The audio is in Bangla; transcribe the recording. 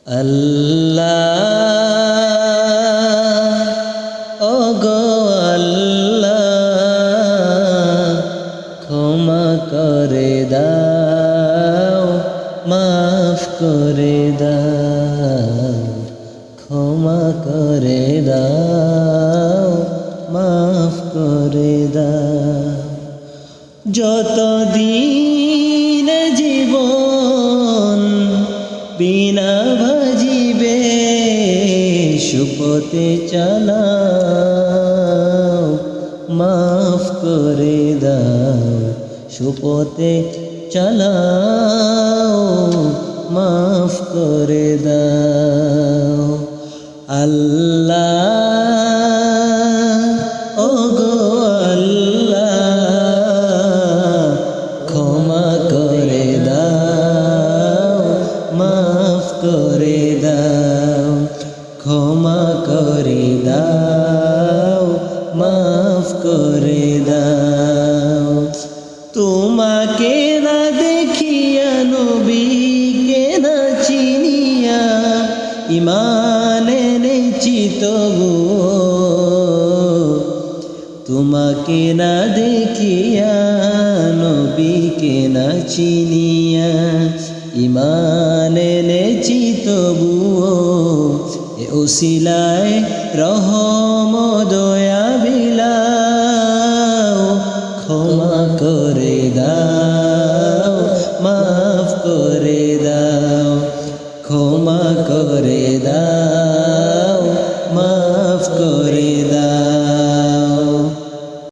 আল্লাহ ওগো আল্লাহ ক্ষমা করে দাও মাফ করে দাও ক্ষমা করে দাও মাফ করে দাও যতদিন জীবন বিনা ভাজিবে সুপথে চালাও মাফ করে দাও সুপথে চালাও মাফ করে দাও আল্লাহ ওগো আল্লাহ ক্ষমা করে দাও মাফ করে দাও ক্ষমা করে দাও মাফ করে দাও তোমাকে না দেখিয়া নবীকে না চিনিয়া ঈমান এনেছি তবুও তোমাকে না দেখিয়া নবীকে না চিনিয়া ঈমান এনেছি তবুও এ উসিলায় রহম দয়া